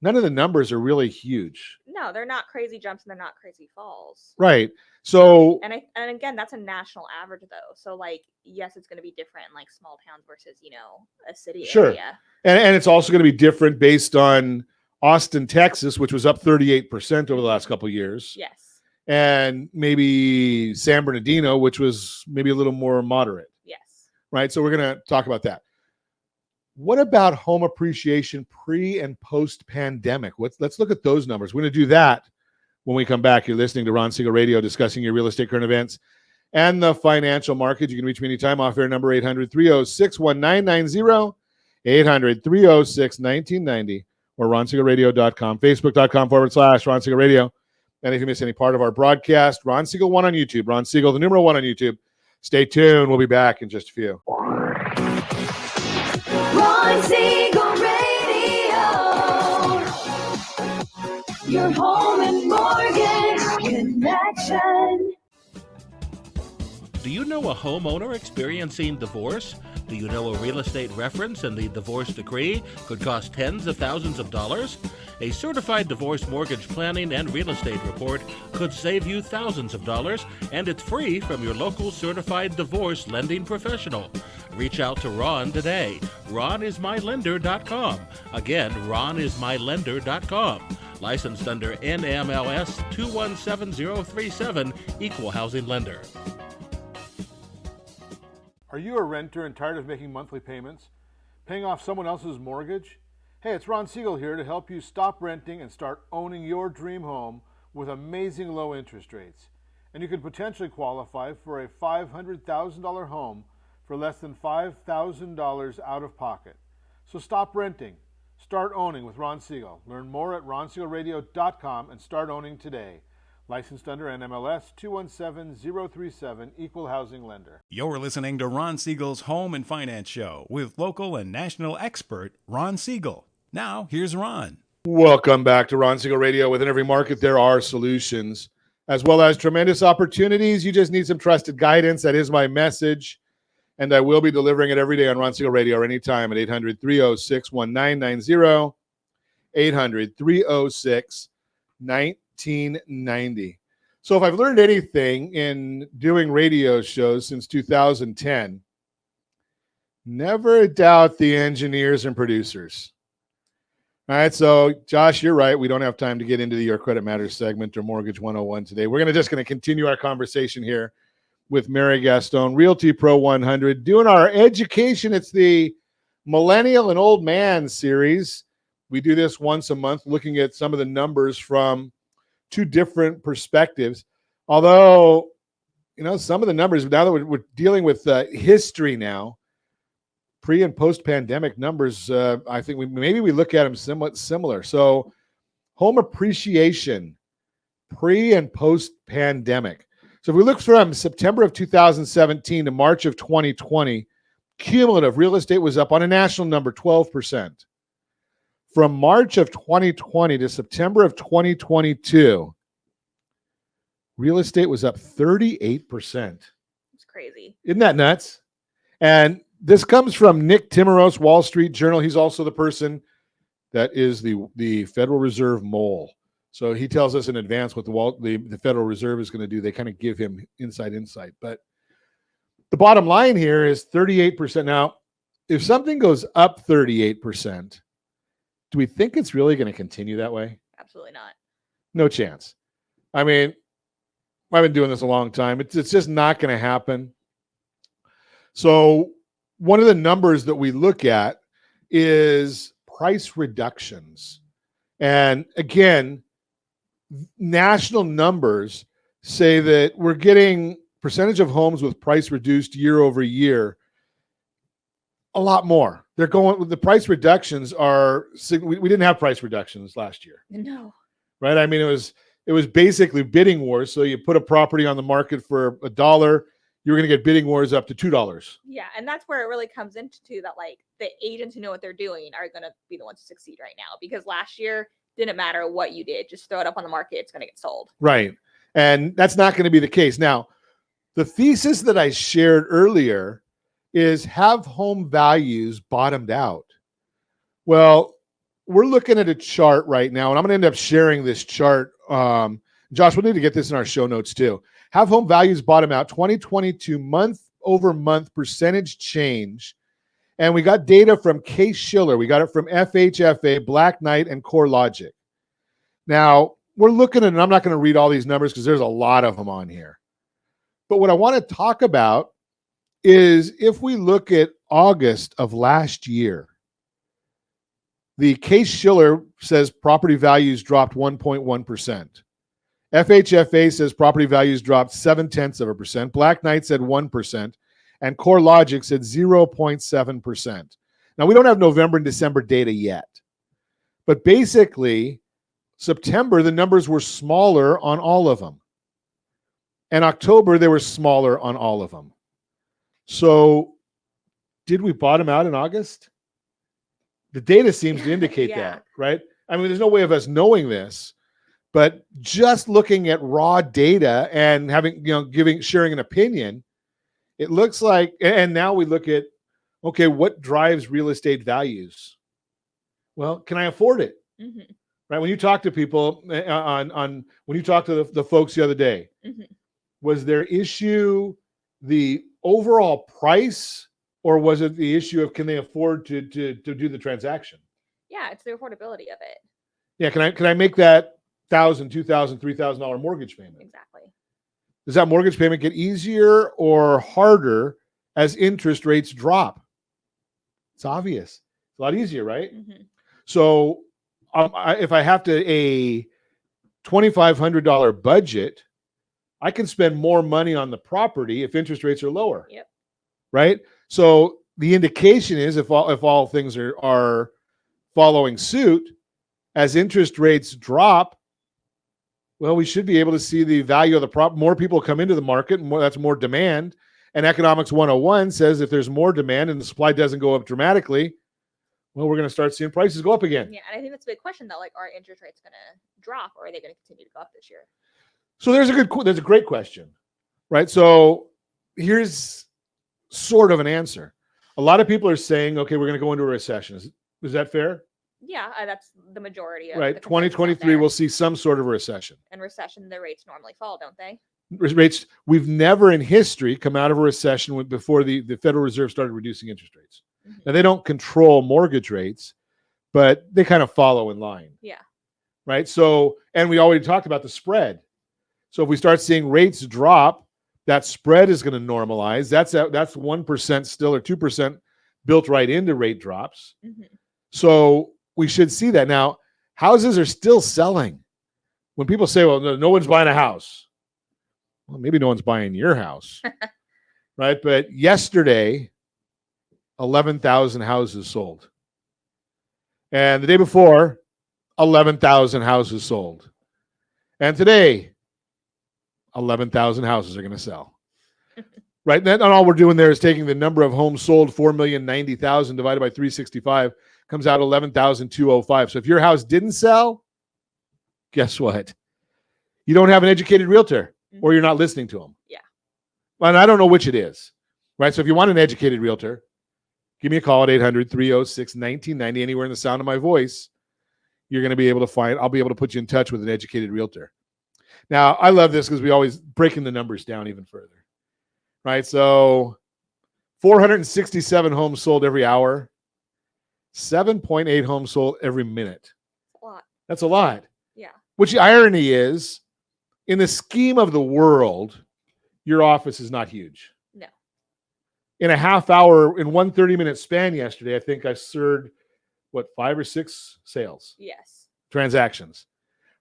none of the numbers are really huge. No, they're not crazy jumps and they're not crazy falls. Right. So and again, that's a national average though. So like, yes, it's going to be different in like small towns versus, a city area. And it's also going to be different based on Austin, Texas, which was up 38% over the last couple of years. Yes. And maybe San Bernardino, which was maybe a little more moderate. Yes. Right. So we're going to talk about that. What about home appreciation pre and post pandemic? Let's look at those numbers. We're going to do that when we come back. You're listening to Ron Siegel Radio, discussing your real estate current events and the financial markets. You can reach me anytime. Off air number 800-306-1990, 800-306-1990, or ronsiegelradio.com, facebook.com/Ron Siegel Radio. And if you miss any part of our broadcast, Ron Siegel 1 on YouTube, Ron Siegel, the numeral 1 on YouTube. Stay tuned. We'll be back in just a few. Ron Siegel Radio, your home and mortgage connection. Do you know a homeowner experiencing divorce? Do you know a real estate reference and the divorce decree could cost tens of thousands of dollars? A certified divorce mortgage planning and real estate report could save you thousands of dollars, and it's free from your local certified divorce lending professional. Reach out to Ron today. RonIsMyLender.com. Again, RonIsMyLender.com. Licensed under NMLS 217037, Equal Housing Lender. Are you a renter and tired of making monthly payments? Paying off someone else's mortgage? Hey, it's Ron Siegel here to help you stop renting and start owning your dream home with amazing low interest rates. And you could potentially qualify for a $500,000 home for less than $5,000 out of pocket. So stop renting. Start owning with Ron Siegel. Learn more at ronsiegelradio.com and start owning today. Licensed under NMLS 217037, Equal Housing Lender. You're listening to Ron Siegel's Home and Finance Show with local and national expert Ron Siegel. Now, here's Ron. Welcome back to Ron Siegel Radio. Within every market, there are solutions, as well as tremendous opportunities. You just need some trusted guidance. That is my message. And I will be delivering it every day on Ron Siegel Radio or anytime at 800-306-1990, 800-306-1990. So if I've learned anything in doing radio shows since 2010, never doubt the engineers and producers. All right, so Josh, you're right. We don't have time to get into the Your Credit Matters segment or Mortgage 101 today. We're just going to continue our conversation here with Mary Gaston, Realty Pro 100, doing our education. It's the Millennial and Old Man series. We do this once a month, looking at some of the numbers from 2 different perspectives. Although, some of the numbers, now that we're dealing with history now, pre and post pandemic numbers, I think maybe we look at them somewhat similar. So home appreciation pre and post pandemic. So if we look from September of 2017 to March of 2020, cumulative real estate was up on a national number 12%. From March of 2020 to September of 2022, real estate was up 38%. It's crazy. Isn't that nuts? And this comes from Nick Timmeros, Wall Street Journal. He's also the person that is the Federal Reserve mole. So he tells us in advance what the Federal Reserve is going to do. They kind of give him insight. But the bottom line here is 38%. Now, if something goes up 38%, do we think it's really going to continue that way? Absolutely not. No chance. I mean, I've been doing this a long time. It's just not going to happen. So one of the numbers that we look at is price reductions. And again, national numbers say that we're getting percentage of homes with price reduced year over year a lot more. They're going with the price reductions are, we didn't have price reductions last year. No. Right? I mean, it was basically bidding wars. So you put a property on the market for $1, you're going to get bidding wars up to $2. Yeah, and that's where it really comes into that, like, the agents who know what they're doing are going to be the ones to succeed right now, because last year didn't matter what you did, just throw it up on the market, it's going to get sold. Right. And that's not going to be the case. Now, the thesis that I shared earlier is, have home values bottomed out? Well, we're looking at a chart right now, and I'm going to end up sharing this chart. Josh, we'll need to get this in our show notes too. Have home values bottom out, 2022 month over month percentage change. And we got data from Case-Shiller. We got it from FHFA, Black Knight, and CoreLogic. Now, we're looking at, and I'm not going to read all these numbers because there's a lot of them on here. But what I want to talk about is, if we look at August of last year, the Case-Shiller says property values dropped 1.1%. FHFA says property values dropped 0.7%. Black Knight said 1%. And CoreLogic said 0.7%. Now, we don't have November and December data yet. But basically, September, the numbers were smaller on all of them. And October, they were smaller on all of them. So did we bottom out in August? The data seems to indicate that, right? I mean, there's no way of us knowing this, but just looking at raw data and having, sharing an opinion, it looks like, and now we look at, okay, what drives real estate values? Well, can I afford it? Mm-hmm. Right? When you talk to people when you talk to the folks the other day, mm-hmm. was their issue the overall price, or was it the issue of, can they afford to do the transaction? Yeah, it's the affordability of it. Yeah, can I make that $1,000, $2,000, $3,000 mortgage payment? Exactly. Does that mortgage payment get easier or harder as interest rates drop? It's obvious. It's a lot easier, right? Mm-hmm. So if I have a $2,500 budget, I can spend more money on the property if interest rates are lower. Yep. Right? So the indication is, if all things are following suit, as interest rates drop, well, we should be able to see the value of the prop. More people come into the market, and that's more demand. And Economics 101 says, if there's more demand and the supply doesn't go up dramatically, well, we're going to start seeing prices go up again. Yeah, and I think that's a big question, though. Like, are interest rates going to drop, or are they going to continue to go up this year? So there's a great question, right? So here's sort of an answer. A lot of people are saying, okay, we're going to go into a recession. Is that fair? Yeah, that's the majority of right. The 2023, we'll see some sort of a recession. And recession, the rates normally fall, don't they? Rates, we've never in history come out of a recession before the Federal Reserve started reducing interest rates. Mm-hmm. Now, they don't control mortgage rates, but they kind of follow in line. Yeah. Right. So, and we already talked about the spread. So if we start seeing rates drop, that spread is going to normalize. That's 1% still, or 2% built right into rate drops. Mm-hmm. So we should see that. Now, houses are still selling. When people say, well, no one's buying a house. Well, maybe no one's buying your house. Right? But yesterday, 11,000 houses sold. And the day before, 11,000 houses sold. And today, 11,000 houses are going to sell. Right? And all we're doing there is taking the number of homes sold, 4,090,000 divided by 365, comes out 11,205. So if your house didn't sell, guess what? You don't have an educated realtor, or you're not listening to them. Yeah. And I don't know which it is. Right? So if you want an educated realtor, give me a call at 800-306-1990. Anywhere in the sound of my voice, you're going to be able to find, I'll be able to put you in touch with an educated realtor. Now, I love this because we always breaking the numbers down even further. Right? So 467 homes sold every hour, 7.8 homes sold every minute. A lot. That's a lot. Yeah. Which the irony is, in the scheme of the world, your office is not huge. No. In a half hour, in one 30-minute span yesterday, I think I served, 5 or 6 sales? Yes. Transactions.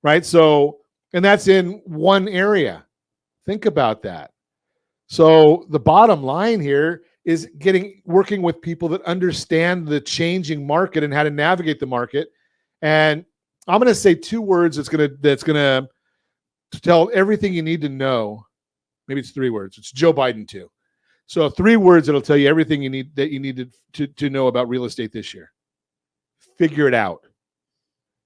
Right? So, and that's in one area. Think about that. So the bottom line here is working with people that understand the changing market and how to navigate the market. And I'm going to say 2 words that's going to tell everything you need to know. Maybe it's 3 words. It's Joe Biden too. So 3 words that'll tell you everything you need to know about real estate this year. Figure it out.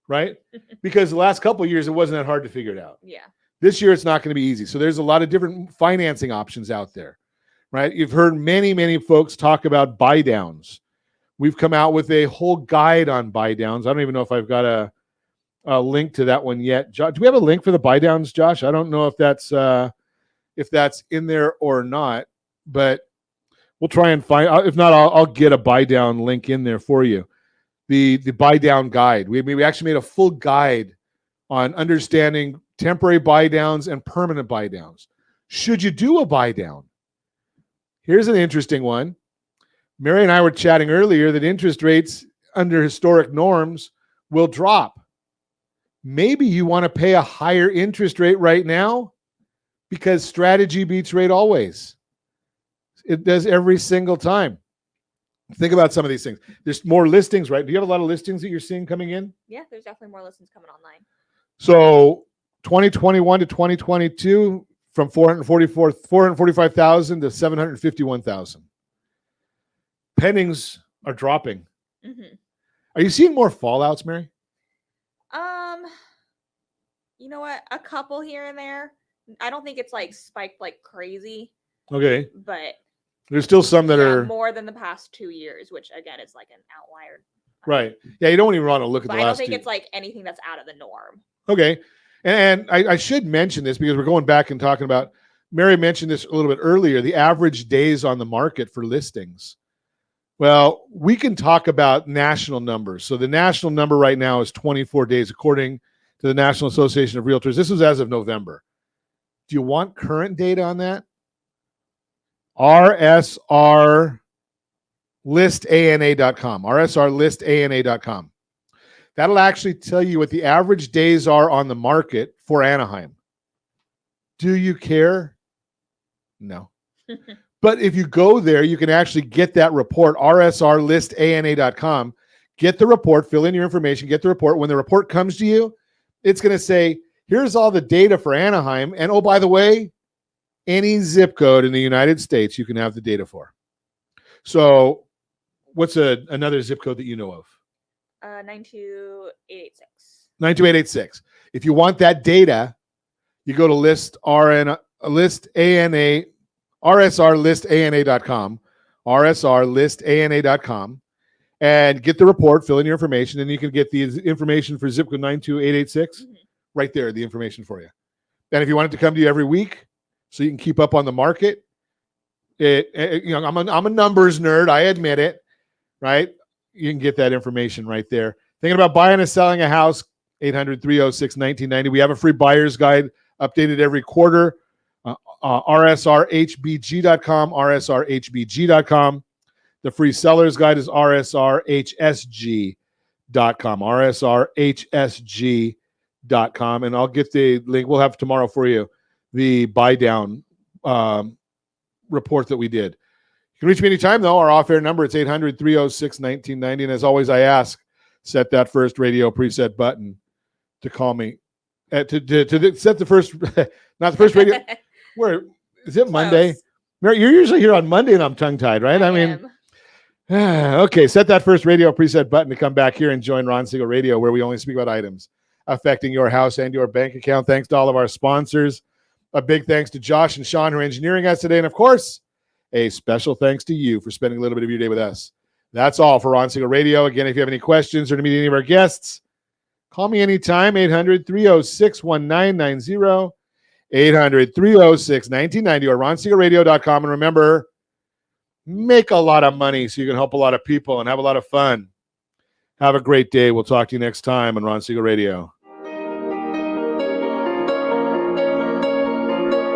Right? Because the last couple of years, it wasn't that hard to figure it out. Yeah. This year, it's not going to be easy. So there's a lot of different financing options out there, right? You've heard many, many folks talk about buy downs. We've come out with a whole guide on buy downs. I don't even know if I've got a link to that one yet. Do we have a link for the buy downs, Josh? I don't know if that's in there or not, but we'll try and find. If not, I'll get a buy down link in there for you. The buy down guide. We actually made a full guide on understanding temporary buy downs and permanent buy downs. Should you do a buy down? Here's an interesting one. Mary and I were chatting earlier that interest rates under historic norms will drop. Maybe you want to pay a higher interest rate right now because strategy beats rate always. It does every single time. Think about some of these things. There's more listings, right? Do you have a lot of listings that you're seeing coming in? Yeah, there's definitely more listings coming online. So 2021 to 2022, from 445,000 to 751,000. Pendings are dropping. Mm-hmm. Are you seeing more fallouts, Mary? You know what? A couple here and there. I don't think it's like spiked like crazy. Okay. But there's still some that are more than the past 2 years, which again is like an outlier. Right. Yeah, you don't even want to look at But the I don't last think 2. it's like anything that's out of the norm. Okay. And I should mention this because we're going back and talking about, Mary mentioned this a little bit earlier, the average days on the market for listings. Well, we can talk about national numbers. So the national number right now is 24 days, according to the National Association of Realtors. This was as of November. Do you want current data on that? RSRlistana.com. RSRlistana.com. That'll actually tell you what the average days are on the market for Anaheim. Do you care? No. But if you go there, you can actually get that report, RSRlistana.com. Get the report, fill in your information, get the report. When the report comes to you, it's going to say, here's all the data for Anaheim. And oh, by the way, any zip code in the United States you can have the data for. So what's another zip code that you know of? 92886. 92886. If you want that data, you go to RSRlistana.com, RSRlistana.com, and get the report, fill in your information, and you can get the information for zip code 92886 right there, the information for you. And if you want it to come to you every week so you can keep up on the market, I'm a numbers nerd, I admit it, right? You can get that information right there. Thinking about buying and selling a house, 800-306-1990. We have a free buyer's guide updated every quarter. RSRHBG.com, RSRHBG.com. The free seller's guide is RSRHSG.com, RSRHSG.com. And I'll get the link. We'll have tomorrow for you the buy down report that we did. You can reach me anytime, though. Our off-air number, it's 800-306-1990. And as always, I ask, set that first radio preset button to call me. To set the first, not the first radio. Where is it? Monday? Close. Mary, you're usually here on Monday, and I'm tongue-tied, right? I mean, okay. Set that first radio preset button to come back here and join Ron Siegel Radio, where we only speak about items affecting your house and your bank account. Thanks to all of our sponsors. A big thanks to Josh and Sean who are engineering us today, and of course, a special thanks to you for spending a little bit of your day with us. That's all for Ron Siegel Radio. Again, if you have any questions or to meet any of our guests, call me anytime, 800-306-1990, 800-306-1990, or ronsiegelradio.com. And remember, make a lot of money so you can help a lot of people and have a lot of fun. Have a great day. We'll talk to you next time on Ron Siegel Radio.